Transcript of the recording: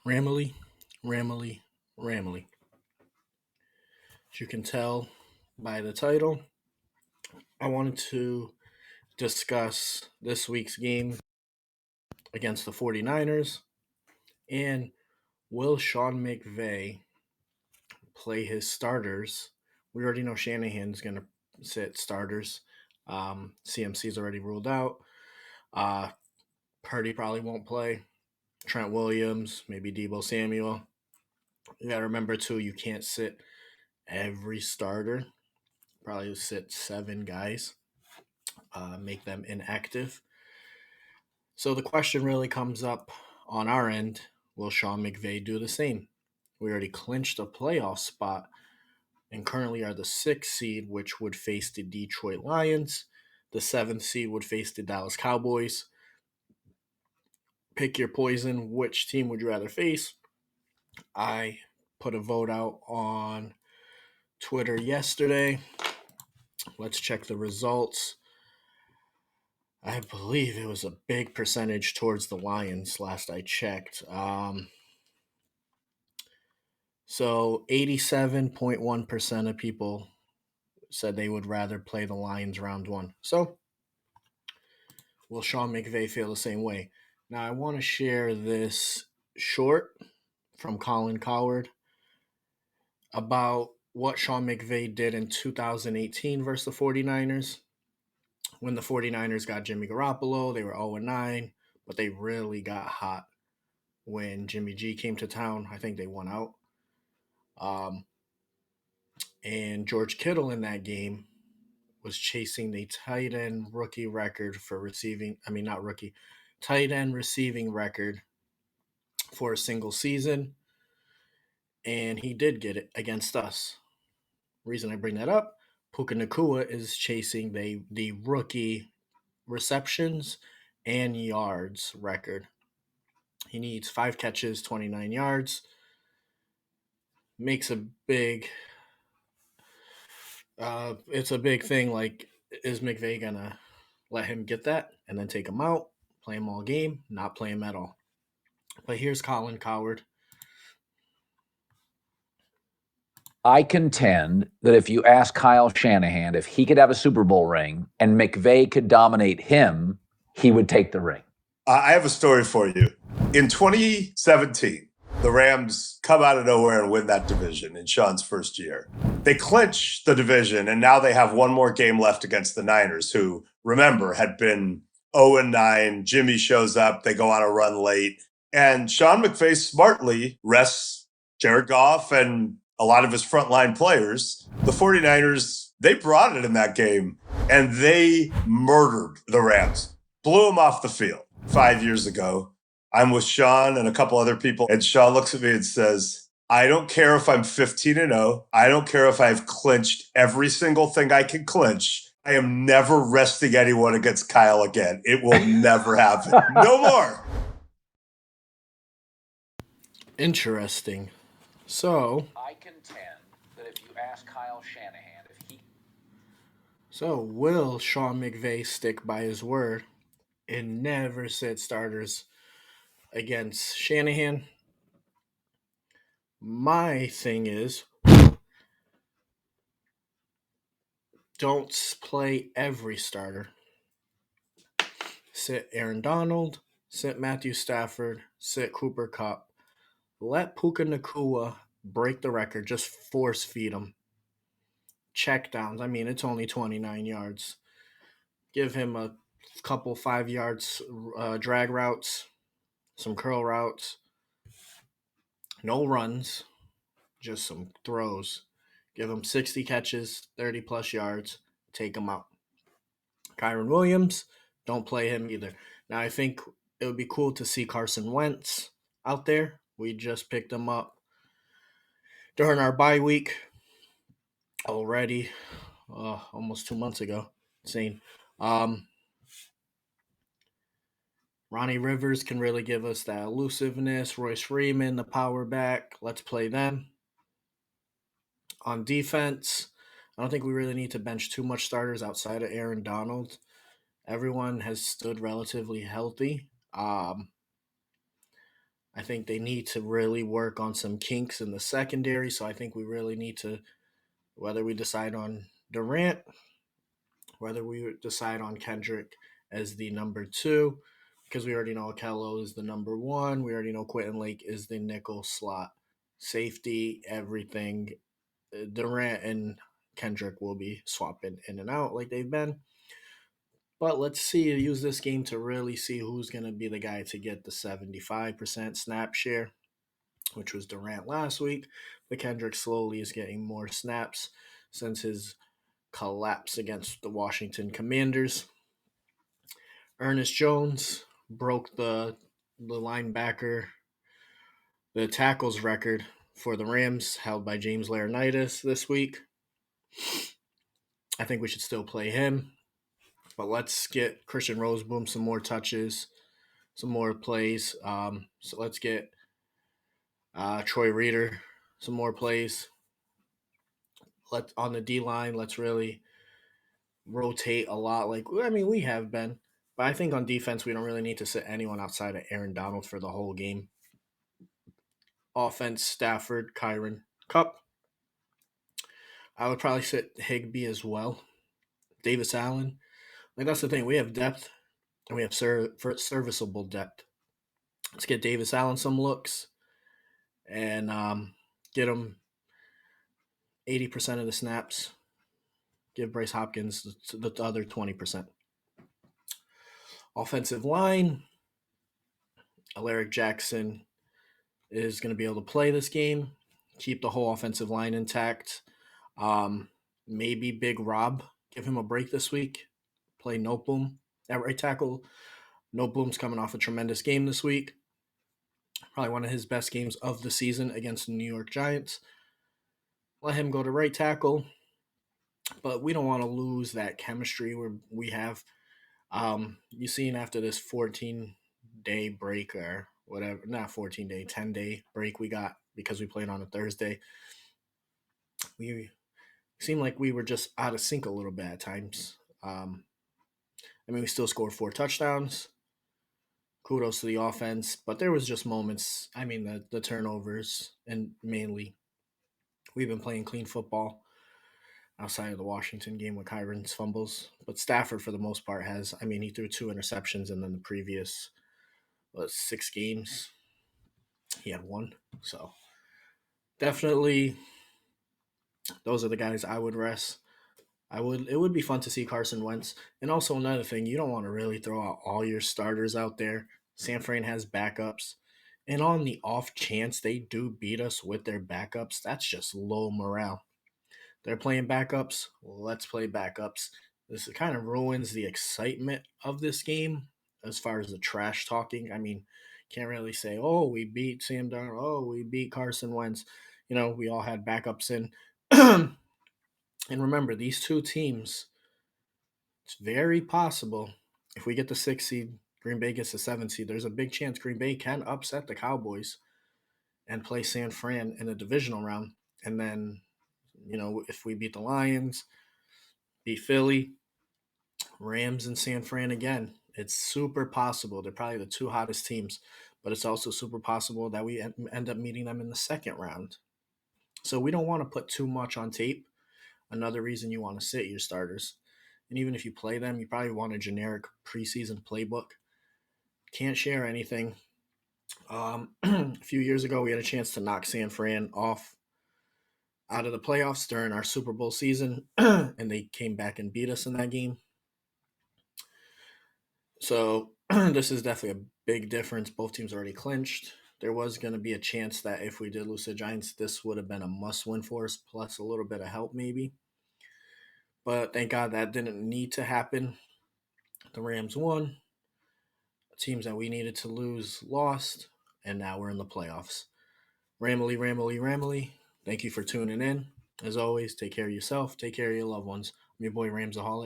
Ramily, Ramily, Ramily. As you can tell by the title, I wanted to discuss this week's game against the 49ers and will Sean McVay play his starters? We already know Shanahan's going to sit starters. CMC's already ruled out. Uh, Purdy probably won't play. Trent Williams, maybe Debo Samuel. You got to remember, too, you can't sit every starter. Probably sit 7 guys, make them inactive. So the question really comes up on our end, will Sean McVay do the same? We already clinched a playoff spot and currently are the 6th seed, which would face the Detroit Lions. The 7th seed would face the Dallas Cowboys. Pick your poison. Which team would you rather face? I put a vote out on Twitter yesterday. Let's check the results. I believe it was a big percentage towards the Lions last I checked. So 87.1% of people said they would rather play the Lions round one. So will Sean McVay feel the same way? Now I want to share this short from Colin Coward about what Sean McVay did in 2018 versus the 49ers. When the 49ers got Jimmy Garoppolo, they were 0-9, but they really got hot when Jimmy G came to town. I think they won out. And George Kittle in that game was chasing the tight end rookie record for receiving. I mean, not rookie, tight end receiving record for a single season. And he did get it against us. Reason I bring that up, Puka Nakua is chasing the rookie receptions and yards record. He needs 5 catches, 29 yards. Makes a big it's a big thing. Like, is McVay gonna let him get that and then take him out, play him all game, not play him at all? But here's Colin Coward. I contend that if you ask Kyle Shanahan if he could have a Super Bowl ring and McVay could dominate him, he would take the ring. I have a story for you. In 2017, the Rams come out of nowhere and win that division in Sean's first year. They clinch the division, and now they have one more game left against the Niners, who, remember, had been 0-9. Jimmy shows up. They go on a run late. And Sean McVay smartly rests Jared Goff and a lot of his frontline players. The 49ers, they brought it in that game, and they murdered the Rams, blew them off the field 5 years ago. I'm with Sean and a couple other people, and Sean looks at me and says, I don't care if I'm 15-0. I don't care if I've clinched every single thing I can clinch. I am never resting anyone against Kyle again. It will never happen. No more. Interesting. So I contend that if you ask Kyle Shanahan if he will Sean McVay stick by his word and never sit starters against Shanahan? My thing is, don't play every starter. Sit Aaron Donald, sit Matthew Stafford, sit Cooper Kupp. Let Puka Nakua break the record. Just force feed him. Check downs. I mean, it's only 29 yards. Give him a couple 5 yards drag routes, some curl routes. No runs, just some throws. Give him 60 catches, 30 plus yards. Take him out. Kyron Williams, don't play him either. Now, I think it would be cool to see Carson Wentz out there. We just picked him up during our bye week already, almost 2 months ago. Insane. Ronnie Rivers can really give us that elusiveness. Royce Freeman, the power back. Let's play them. On defense, I don't think we really need to bench too much starters outside of Aaron Donald. Everyone has stood relatively healthy. I I think they need to really work on some kinks in the secondary. So I think we really need to, whether we decide on Durant, whether we decide on Kendrick as the number two, because we already know Akello is the number one. We already know Quentin Lake is the nickel slot safety, everything. Durant and Kendrick will be swapping in and out like they've been. But let's see, use this game to really see who's going to be the guy to get the 75% snap share, which was Durant last week. But Kendrick slowly is getting more snaps since his collapse against the Washington Commanders. Ernest Jones broke the linebacker, the tackles record for the Rams held by James Laurinaitis this week. I think we should still play him. But let's get Christian Roseboom some more touches, some more plays. So let's get Troy Reader some more plays. On the D line, let's really rotate a lot. We have been, but I think on defense we don't really need to sit anyone outside of Aaron Donald for the whole game. Offense, Stafford, Kyron, Cup. I would probably sit Higbee as well. Davis Allen. That's the thing. We have depth and we have serviceable depth. Let's get Davis Allen some looks and get him 80% of the snaps. Give Bryce Hopkins the other 20%. Offensive line, Alaric Jackson is going to be able to play this game, keep the whole offensive line intact. Maybe Big Rob, give him a break this week. Play Noteboom at right tackle. Noteboom's coming off a tremendous game this week. Probably one of his best games of the season against the New York Giants. Let him go to right tackle. But we don't want to lose that chemistry we have. You seen after this 14-day break or whatever, not 14-day, 10-day break we got because we played on a Thursday, we seemed like we were just out of sync a little bit at times. We still scored 4 touchdowns. Kudos to the offense, but there was just moments. The turnovers, and mainly we've been playing clean football outside of the Washington game with Kyron's fumbles. But Stafford, for the most part, he threw 2 interceptions, and then the previous 6 games, he had 1. So definitely, those are the guys I would rest. It would be fun to see Carson Wentz. And also another thing, you don't want to really throw out all your starters out there. San Fran has backups. And on the off chance they do beat us with their backups, that's just low morale. They're playing backups. Let's play backups. This kind of ruins the excitement of this game as far as the trash talking. Can't really say, oh, we beat Sam Darnold. Oh, we beat Carson Wentz. We all had backups in. And remember, these two teams, it's very possible if we get the 6th seed, Green Bay gets the 7th seed, there's a big chance Green Bay can upset the Cowboys and play San Fran in a divisional round. And then, if we beat the Lions, beat Philly, Rams, and San Fran again, it's super possible. They're probably the 2 hottest teams, but it's also super possible that we end up meeting them in the 2nd round. So we don't want to put too much on tape. Another reason you want to sit your starters. And even if you play them, you probably want a generic preseason playbook. Can't share anything. A few years ago, we had a chance to knock San Fran off out of the playoffs during our Super Bowl season, and they came back and beat us in that game. So this is definitely a big difference. Both teams already clinched. There was going to be a chance that if we did lose to the Giants, this would have been a must-win for us, plus a little bit of help maybe. But thank God that didn't need to happen. The Rams won. Teams that we needed to lose lost, and now we're in the playoffs. Ramily, Ramily, Ramily. Thank you for tuning in. As always, take care of yourself. Take care of your loved ones. I'm your boy Ramsaholic.